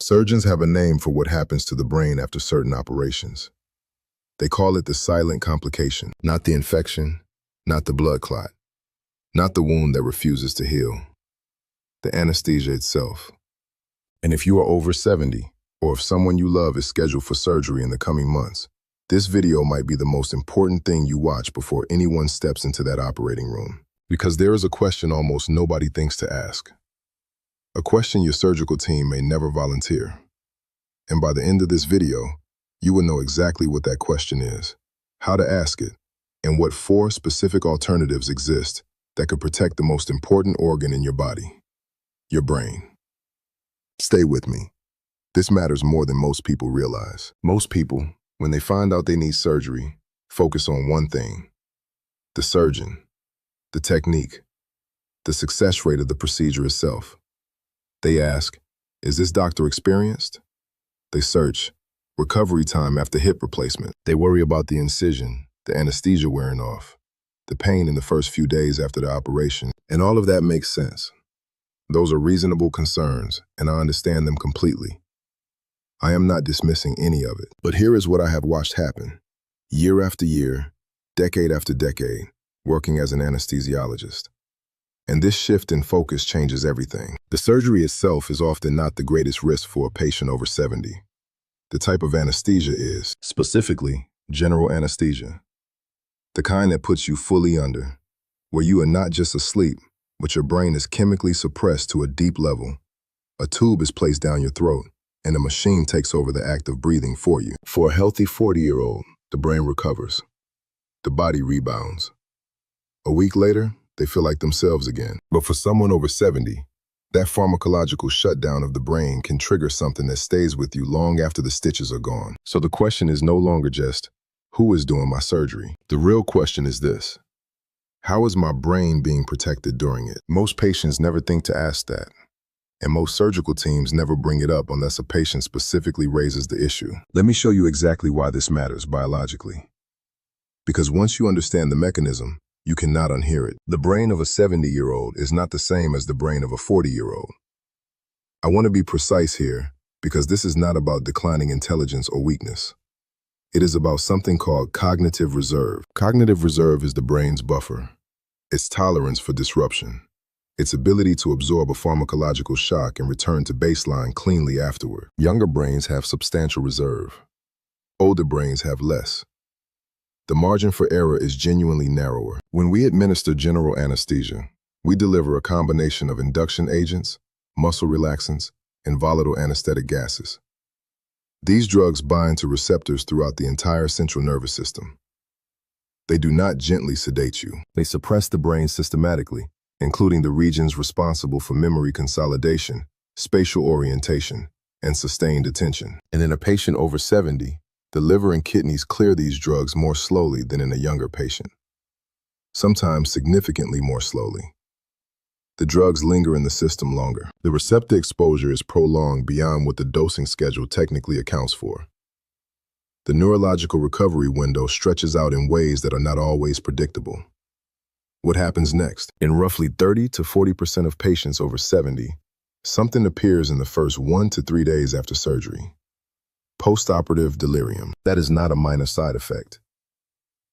Surgeons have a name for what happens to the brain after certain operations. They call it the silent complication, not the infection, not the blood clot, not the wound that refuses to heal, the anesthesia itself. And if you are over 70, or if someone you love is scheduled for surgery in the coming months, this video might be the most important thing you watch before anyone steps into that operating room. Because there is a question almost nobody thinks to ask. A question your surgical team may never volunteer. And by the end of this video, you will know exactly what that question is, how to ask it, and what 4 specific alternatives exist that could protect the most important organ in your body, your brain. Stay with me. This matters more than most people realize. Most people, when they find out they need surgery, focus on one thing: the surgeon, the technique, the success rate of the procedure itself. They ask, is this doctor experienced? They search, recovery time after hip replacement. They worry about the incision, the anesthesia wearing off, the pain in the first few days after the operation, and all of that makes sense. Those are reasonable concerns, and I understand them completely. I am not dismissing any of it. But here is what I have watched happen, year after year, decade after decade, working as an anesthesiologist. And this shift in focus changes everything. The surgery itself is often not the greatest risk for a patient over 70. The type of anesthesia is, specifically, general anesthesia. The kind that puts you fully under, where you are not just asleep, but your brain is chemically suppressed to a deep level. A tube is placed down your throat, and a machine takes over the act of breathing for you. For a healthy 40-year-old, the brain recovers. The body rebounds. A week later, they feel like themselves again. But for someone over 70, that pharmacological shutdown of the brain can trigger something that stays with you long after the stitches are gone. So the question is no longer just, who is doing my surgery? The real question is this: how is my brain being protected during it? Most patients never think to ask that. And most surgical teams never bring it up unless a patient specifically raises the issue. Let me show you exactly why this matters biologically. Because once you understand the mechanism, you cannot unhear it. The brain of a 70-year-old is not the same as the brain of a 40-year-old. I want to be precise here, because this is not about declining intelligence or weakness. It is about something called cognitive reserve. Cognitive reserve is the brain's buffer, its tolerance for disruption, its ability to absorb a pharmacological shock and return to baseline cleanly afterward. Younger brains have substantial reserve. Older brains have less. The margin for error is genuinely narrower. When we administer general anesthesia, we deliver a combination of induction agents, muscle relaxants, and volatile anesthetic gases. These drugs bind to receptors throughout the entire central nervous system. They do not gently sedate you. They suppress the brain systematically, including the regions responsible for memory consolidation, spatial orientation, and sustained attention. And in a patient over 70, the liver and kidneys clear these drugs more slowly than in a younger patient, sometimes significantly more slowly. The drugs linger in the system longer. The receptor exposure is prolonged beyond what the dosing schedule technically accounts for. The neurological recovery window stretches out in ways that are not always predictable. What happens next? In roughly 30 to 40% of patients over 70, something appears in the first 1 to 3 days after surgery. Postoperative delirium. That is not a minor side effect.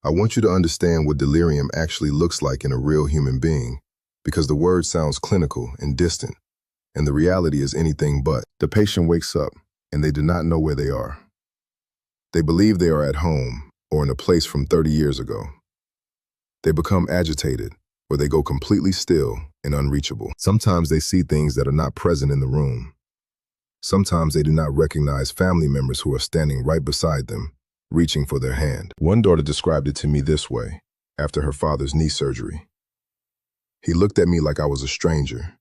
I want you to understand what delirium actually looks like in a real human being, because the word sounds clinical and distant, and the reality is anything but. The patient wakes up, and they do not know where they are. They believe they are at home or in a place from 30 years ago. They become agitated, or they go completely still and unreachable. Sometimes they see things that are not present in the room. Sometimes they do not recognize family members who are standing right beside them, reaching for their hand. One daughter described it to me this way, after her father's knee surgery. He looked at me like I was a stranger.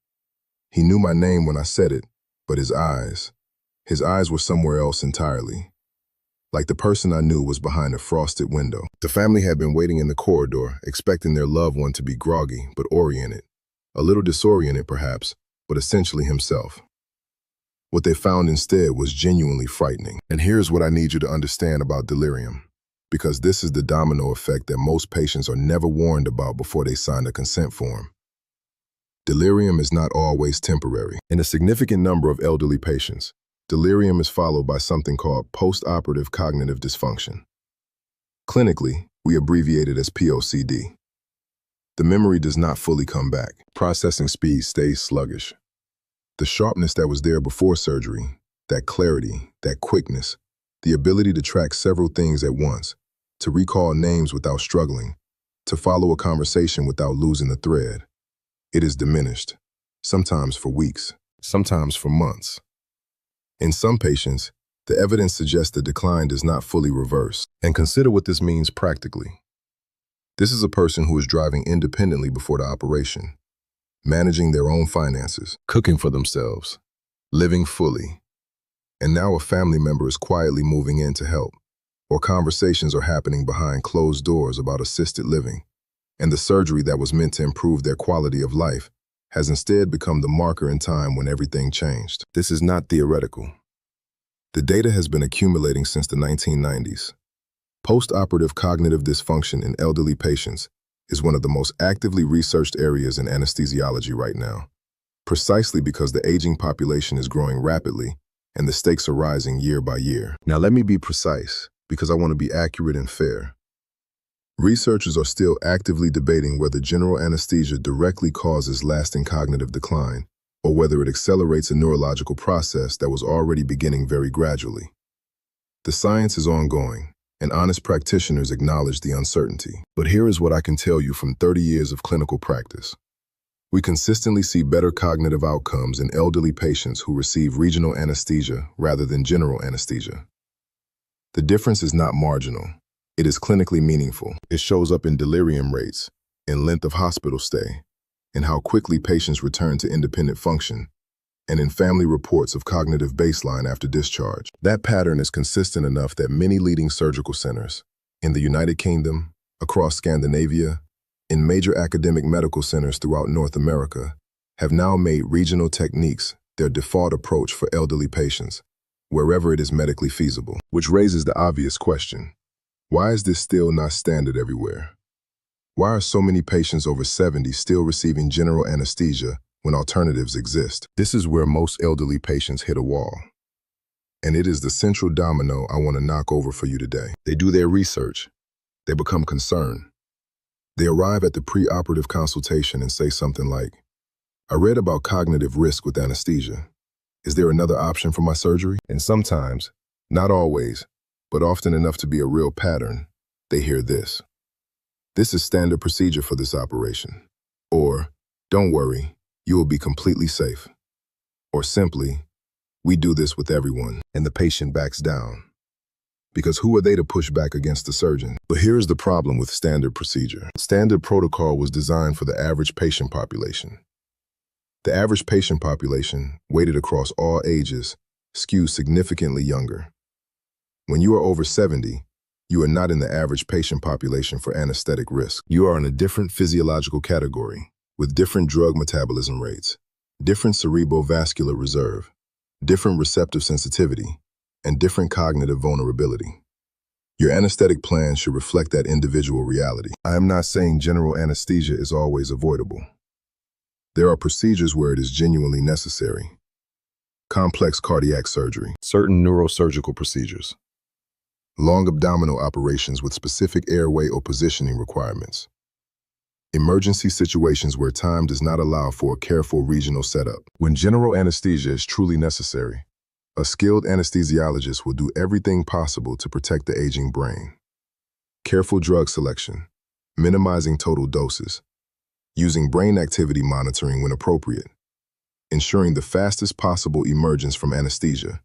He knew my name when I said it, but his eyes were somewhere else entirely. Like the person I knew was behind a frosted window. The family had been waiting in the corridor, expecting their loved one to be groggy but oriented. A little disoriented perhaps, but essentially himself. What they found instead was genuinely frightening. And here's what I need you to understand about delirium, because this is the domino effect that most patients are never warned about before they sign a consent form. Delirium is not always temporary. In a significant number of elderly patients, Delirium is followed by something called postoperative cognitive dysfunction. Clinically, we abbreviate it as POCD. The memory does not fully come back. Processing speed stays sluggish. The sharpness that was there before surgery, that clarity, that quickness, the ability to track several things at once, to recall names without struggling, to follow a conversation without losing the thread, it is diminished, sometimes for weeks, sometimes for months. In some patients, the evidence suggests the decline does not fully reverse. And consider what this means practically. This is a person who is driving independently before the operation, managing their own finances, cooking for themselves, living fully. And now a family member is quietly moving in to help, or conversations are happening behind closed doors about assisted living, and the surgery that was meant to improve their quality of life has instead become the marker in time when everything changed. This is not theoretical. The data has been accumulating since the 1990s. Postoperative cognitive dysfunction in elderly patients is one of the most actively researched areas in anesthesiology right now, precisely because the aging population is growing rapidly and the stakes are rising year by year. Now let me be precise, because I want to be accurate and fair. Researchers are still actively debating whether general anesthesia directly causes lasting cognitive decline, or whether it accelerates a neurological process that was already beginning very gradually. The science is ongoing, and honest practitioners acknowledge the uncertainty. But here is what I can tell you from 30 years of clinical practice. We consistently see better cognitive outcomes in elderly patients who receive regional anesthesia rather than general anesthesia. The difference is not marginal. It is clinically meaningful. It shows up in delirium rates, in length of hospital stay, in how quickly patients return to independent function, and in family reports of cognitive baseline after discharge. That pattern is consistent enough that many leading surgical centers, in the United Kingdom, across Scandinavia, in major academic medical centers throughout North America, have now made regional techniques their default approach for elderly patients, wherever it is medically feasible. Which raises the obvious question: why is this still not standard everywhere? Why are so many patients over 70 still receiving general anesthesia when alternatives exist? This is where most elderly patients hit a wall. And it is the central domino I want to knock over for you today. They do their research. They become concerned. They arrive at the pre-operative consultation and say something like, "I read about cognitive risk with anesthesia. Is there another option for my surgery?" And sometimes, not always, but often enough to be a real pattern, they hear this: "This is standard procedure for this operation." Or, "Don't worry, you will be completely safe." Or simply, "We do this with everyone." And the patient backs down. Because who are they to push back against the surgeon? But here's the problem with standard procedure. Standard protocol was designed for the average patient population. The average patient population, weighted across all ages, skews significantly younger. When you are over 70, you are not in the average patient population for anesthetic risk. You are in a different physiological category, with different drug metabolism rates, different cerebrovascular reserve, different receptive sensitivity, and different cognitive vulnerability. Your anesthetic plan should reflect that individual reality. I am not saying general anesthesia is always avoidable. There are procedures where it is genuinely necessary. Complex cardiac surgery, certain neurosurgical procedures, long abdominal operations with specific airway or positioning requirements, emergency situations where time does not allow for a careful regional setup. When general anesthesia is truly necessary, a skilled anesthesiologist will do everything possible to protect the aging brain. Careful drug selection, minimizing total doses, using brain activity monitoring when appropriate, ensuring the fastest possible emergence from anesthesia,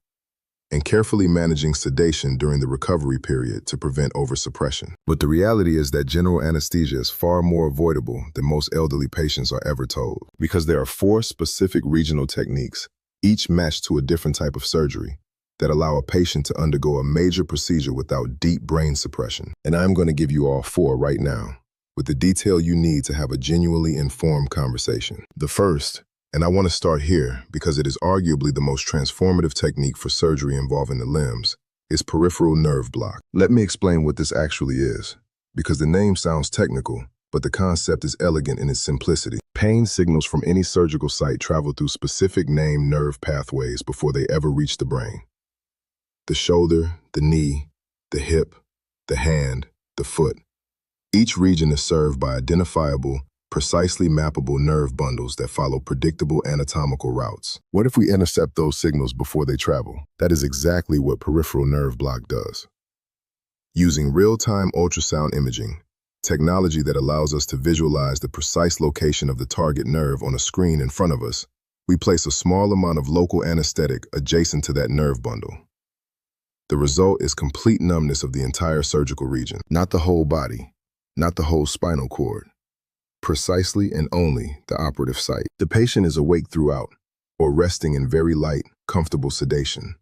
and carefully managing sedation during the recovery period to prevent oversuppression. But the reality is that general anesthesia is far more avoidable than most elderly patients are ever told, because there are 4 specific regional techniques, each matched to a different type of surgery, that allow a patient to undergo a major procedure without deep brain suppression. And I'm going to give you all 4 right now, with the detail you need to have a genuinely informed conversation. The first, and I want to start here because it is arguably the most transformative technique for surgery involving the limbs, is peripheral nerve block. Let me explain what this actually is, because the name sounds technical, but the concept is elegant in its simplicity. Pain signals from any surgical site travel through specific named nerve pathways before they ever reach the brain. The shoulder, the knee, the hip, the hand, the foot. Each region is served by identifiable, precisely mappable nerve bundles that follow predictable anatomical routes. What if we intercept those signals before they travel? That is exactly what peripheral nerve block does. Using real-time ultrasound imaging, technology that allows us to visualize the precise location of the target nerve on a screen in front of us, we place a small amount of local anesthetic adjacent to that nerve bundle. The result is complete numbness of the entire surgical region, not the whole body, not the whole spinal cord. Precisely and only the operative site. The patient is awake throughout, or resting in very light, comfortable sedation,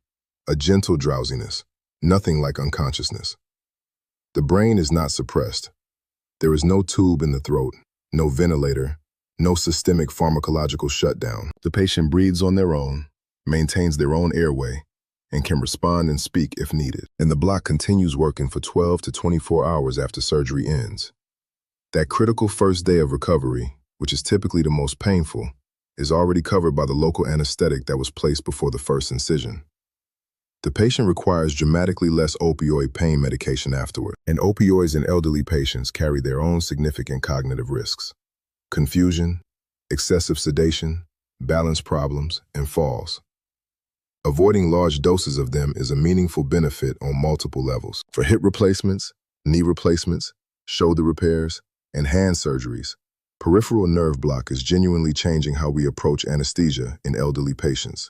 a gentle drowsiness, nothing like unconsciousness. The brain is not suppressed. There is no tube in the throat, no ventilator, no systemic pharmacological shutdown. The patient breathes on their own, maintains their own airway, and can respond and speak if needed. And the block continues working for 12 to 24 hours after surgery ends. That critical first day of recovery, which is typically the most painful, is already covered by the local anesthetic that was placed before the first incision. The patient requires dramatically less opioid pain medication afterward, and opioids in elderly patients carry their own significant cognitive risks: confusion, excessive sedation, balance problems, and falls. Avoiding large doses of them is a meaningful benefit on multiple levels. For hip replacements, knee replacements, shoulder repairs, and hand surgeries, peripheral nerve block is genuinely changing how we approach anesthesia in elderly patients.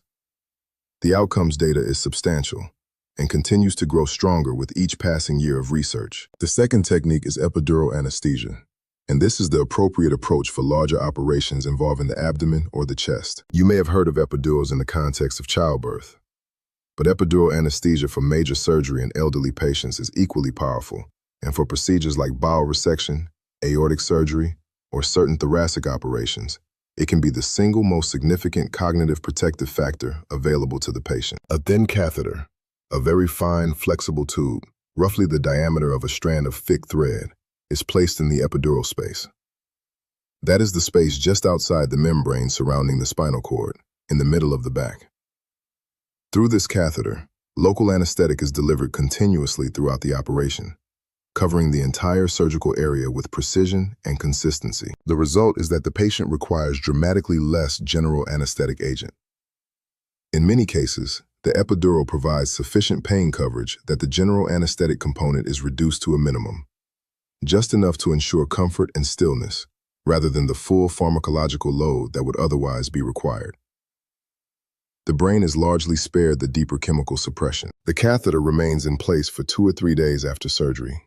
The outcomes data is substantial and continues to grow stronger with each passing year of research. The second technique is epidural anesthesia, and this is the appropriate approach for larger operations involving the abdomen or the chest. You may have heard of epidurals in the context of childbirth, but epidural anesthesia for major surgery in elderly patients is equally powerful, and for procedures like bowel resection, aortic surgery, or certain thoracic operations, it can be the single most significant cognitive protective factor available to the patient. A thin catheter, a very fine, flexible tube, roughly the diameter of a strand of thick thread, is placed in the epidural space. That is the space just outside the membrane surrounding the spinal cord, in the middle of the back. Through this catheter, local anesthetic is delivered continuously throughout the operation, covering the entire surgical area with precision and consistency. The result is that the patient requires dramatically less general anesthetic agent. In many cases, the epidural provides sufficient pain coverage that the general anesthetic component is reduced to a minimum, just enough to ensure comfort and stillness, rather than the full pharmacological load that would otherwise be required. The brain is largely spared the deeper chemical suppression. The catheter remains in place for 2 or 3 days after surgery.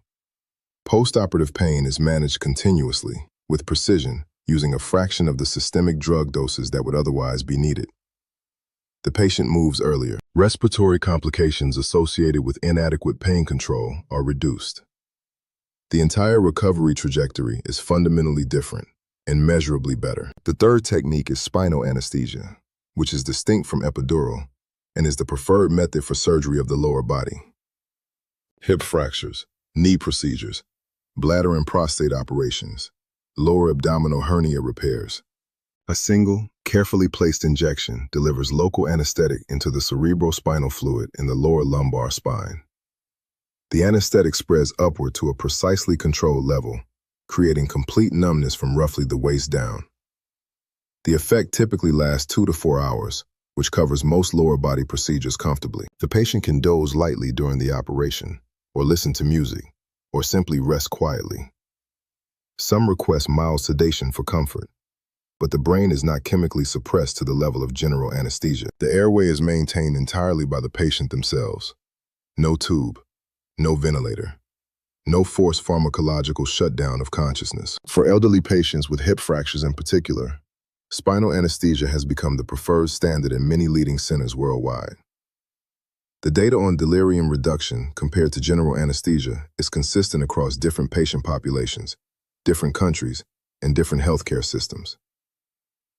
Postoperative pain is managed continuously, with precision, using a fraction of the systemic drug doses that would otherwise be needed. The patient moves earlier. Respiratory complications associated with inadequate pain control are reduced. The entire recovery trajectory is fundamentally different and measurably better. The third technique is spinal anesthesia, which is distinct from epidural and is the preferred method for surgery of the lower body. Hip fractures, knee procedures, bladder and prostate operations, lower abdominal hernia repairs. A single, carefully placed injection delivers local anesthetic into the cerebrospinal fluid in the lower lumbar spine. The anesthetic spreads upward to a precisely controlled level, creating complete numbness from roughly the waist down. The effect typically lasts 2 to 4 hours, which covers most lower body procedures comfortably. The patient can doze lightly during the operation, or listen to music, or simply rest quietly. Some request mild sedation for comfort, but the brain is not chemically suppressed to the level of general anesthesia. The airway is maintained entirely by the patient themselves. No tube, no ventilator, no forced pharmacological shutdown of consciousness. For elderly patients with hip fractures in particular, spinal anesthesia has become the preferred standard in many leading centers worldwide. The data on delirium reduction compared to general anesthesia is consistent across different patient populations, different countries, and different healthcare systems.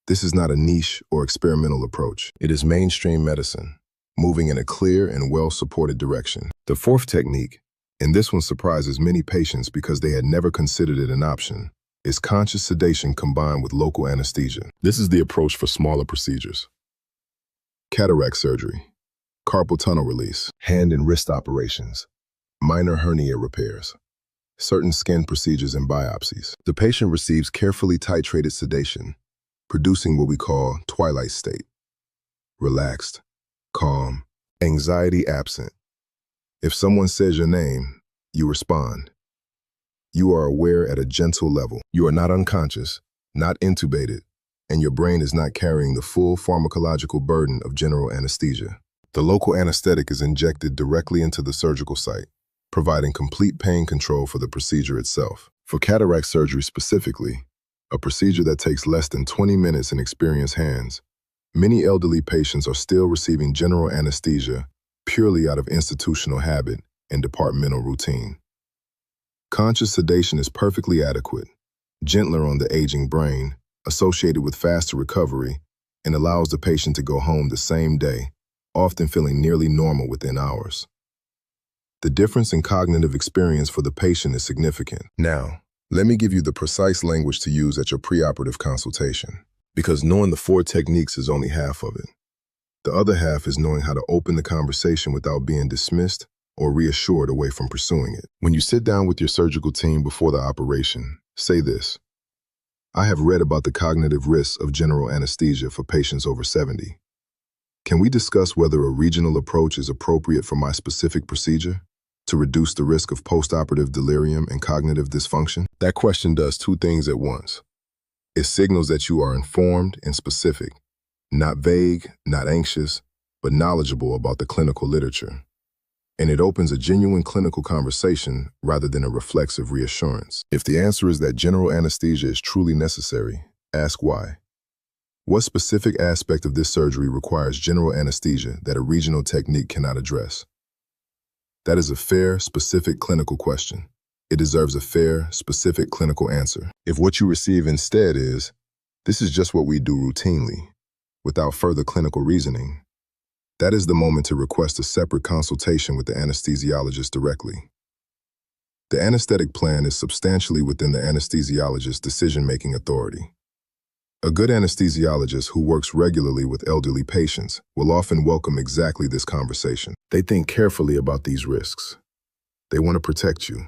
This is not a niche or experimental approach. It is mainstream medicine, moving in a clear and well-supported direction. The fourth technique, and this one surprises many patients because they had never considered it an option, is conscious sedation combined with local anesthesia. This is the approach for smaller procedures. Cataract surgery, carpal tunnel release, hand and wrist operations, minor hernia repairs, certain skin procedures and biopsies. The patient receives carefully titrated sedation, producing what we call twilight state. Relaxed, calm, anxiety absent. If someone says your name, you respond. You are aware at a gentle level. You are not unconscious, not intubated, and your brain is not carrying the full pharmacological burden of general anesthesia. The local anesthetic is injected directly into the surgical site, providing complete pain control for the procedure itself. For cataract surgery specifically, a procedure that takes less than 20 minutes in experienced hands, many elderly patients are still receiving general anesthesia purely out of institutional habit and departmental routine. Conscious sedation is perfectly adequate, gentler on the aging brain, associated with faster recovery, and allows the patient to go home the same day, often feeling nearly normal within hours. The difference in cognitive experience for the patient is significant. Now, let me give you the precise language to use at your preoperative consultation, because knowing the 4 techniques is only half of it. The other half is knowing how to open the conversation without being dismissed or reassured away from pursuing it. When you sit down with your surgical team before the operation, say this: I have read about the cognitive risks of general anesthesia for patients over 70. Can we discuss whether a regional approach is appropriate for my specific procedure to reduce the risk of postoperative delirium and cognitive dysfunction? That question does 2 things at once. It signals that you are informed and specific, not vague, not anxious, but knowledgeable about the clinical literature. And it opens a genuine clinical conversation rather than a reflexive reassurance. If the answer is that general anesthesia is truly necessary, ask why. What specific aspect of this surgery requires general anesthesia that a regional technique cannot address? That is a fair, specific clinical question. It deserves a fair, specific clinical answer. If what you receive instead is, this is just what we do routinely, without further clinical reasoning, that is the moment to request a separate consultation with the anesthesiologist directly. The anesthetic plan is substantially within the anesthesiologist's decision-making authority. A good anesthesiologist who works regularly with elderly patients will often welcome exactly this conversation. They think carefully about these risks. They want to protect you.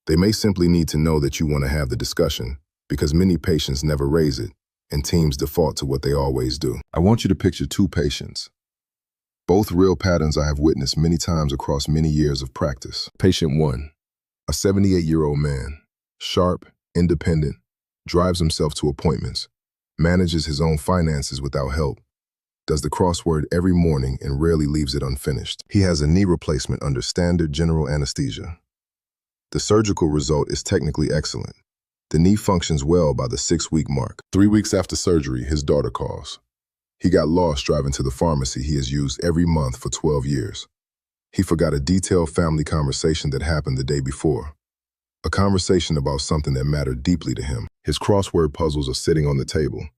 They may simply need to know that you want to have the discussion, because many patients never raise it, and teams default to what they always do. I want you to picture 2 patients. Both real patterns I have witnessed many times across many years of practice. Patient 1, a 78-year-old man, sharp, independent, drives himself to appointments, manages his own finances without help, does the crossword every morning and rarely leaves it unfinished. He has a knee replacement under standard general anesthesia. The surgical result is technically excellent. The knee functions well by the 6-week mark. 3 weeks after surgery, his daughter calls. He got lost driving to the pharmacy he has used every month for 12 years. He forgot a detailed family conversation that happened the day before. A conversation about something that mattered deeply to him. His crossword puzzles are sitting on the table.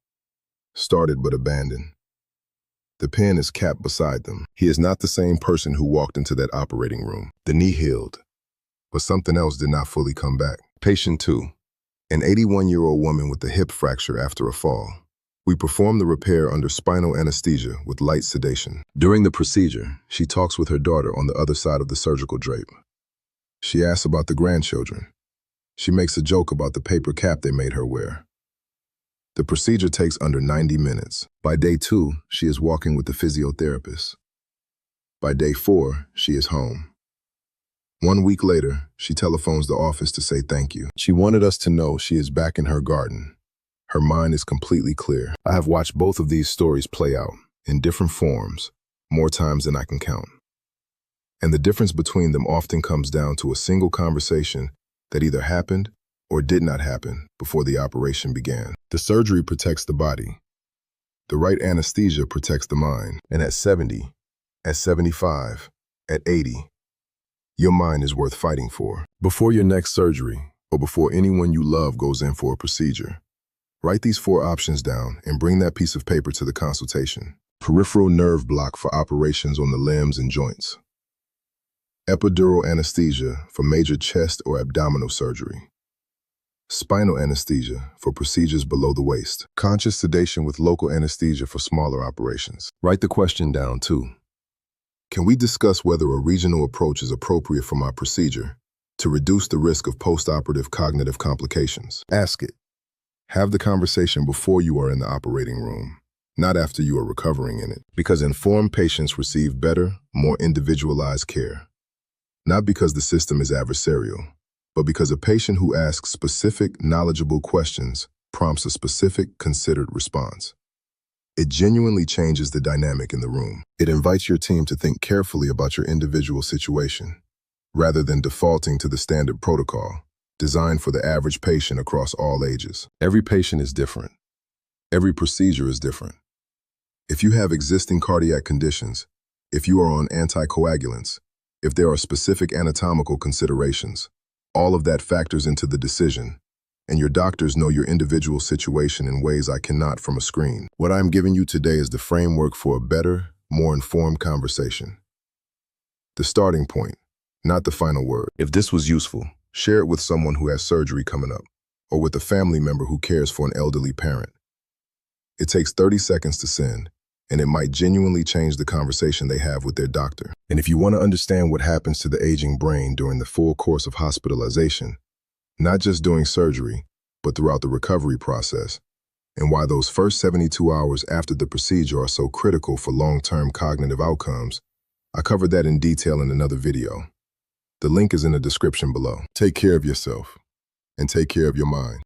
Started but abandoned. The pen is capped beside them. He is not the same person who walked into that operating room. The knee healed, but something else did not fully come back. Patient 2, an 81-year-old woman with a hip fracture after a fall. We perform the repair under spinal anesthesia with light sedation. During the procedure, she talks with her daughter on the other side of the surgical drape. She asks about the grandchildren. She makes a joke about the paper cap they made her wear. The procedure takes under 90 minutes. By day 2, she is walking with the physiotherapist. By day 4, she is home. 1 week later, she telephones the office to say thank you. She wanted us to know she is back in her garden. Her mind is completely clear. I have watched both of these stories play out, in different forms, more times than I can count. And the difference between them often comes down to a single conversation that either happened or did not happen before the operation began. The surgery protects the body. The right anesthesia protects the mind. And at 70, at 75, at 80, your mind is worth fighting for. Before your next surgery, or before anyone you love goes in for a procedure, write these 4 options down and bring that piece of paper to the consultation. Peripheral nerve block for operations on the limbs and joints. Epidural anesthesia for major chest or abdominal surgery. Spinal anesthesia for procedures below the waist. Conscious sedation with local anesthesia for smaller operations. Write the question down too. Can we discuss whether a regional approach is appropriate for my procedure to reduce the risk of postoperative cognitive complications? Ask it. Have the conversation before you are in the operating room, not after you are recovering in it, because informed patients receive better, more individualized care. Not because the system is adversarial, but because a patient who asks specific, knowledgeable questions prompts a specific, considered response. It genuinely changes the dynamic in the room. It invites your team to think carefully about your individual situation, rather than defaulting to the standard protocol, designed for the average patient across all ages. Every patient is different. Every procedure is different. If you have existing cardiac conditions, if you are on anticoagulants, if there are specific anatomical considerations, all of that factors into the decision, and your doctors know your individual situation in ways I cannot from a screen. What I'm giving you today is the framework for a better, more informed conversation. The starting point, not the final word. If this was useful, share it with someone who has surgery coming up, or with a family member who cares for an elderly parent. It takes 30 seconds to send, and it might genuinely change the conversation they have with their doctor. And if you want to understand what happens to the aging brain during the full course of hospitalization, not just during surgery, but throughout the recovery process, and why those first 72 hours after the procedure are so critical for long-term cognitive outcomes, I covered that in detail in another video. The link is in the description below. Take care of yourself, and take care of your mind.